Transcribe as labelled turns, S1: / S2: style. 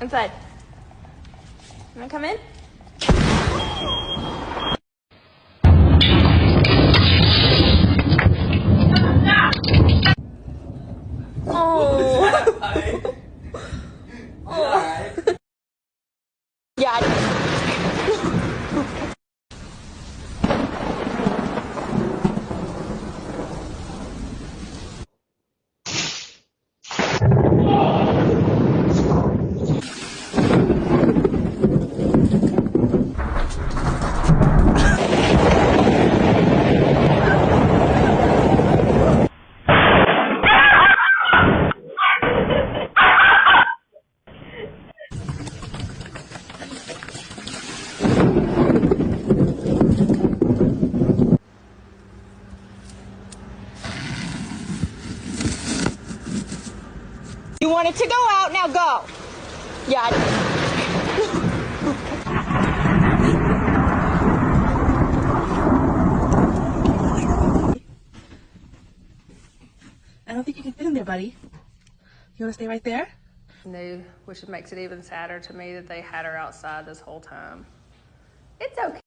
S1: Inside. You wanna come in? Oh. Oh. Yeah. You wanted to go out, now go. Yeah.
S2: I don't think you can fit in there, buddy. You want to stay right there?
S3: No, which makes it even sadder to me that they had her outside this whole time. It's okay.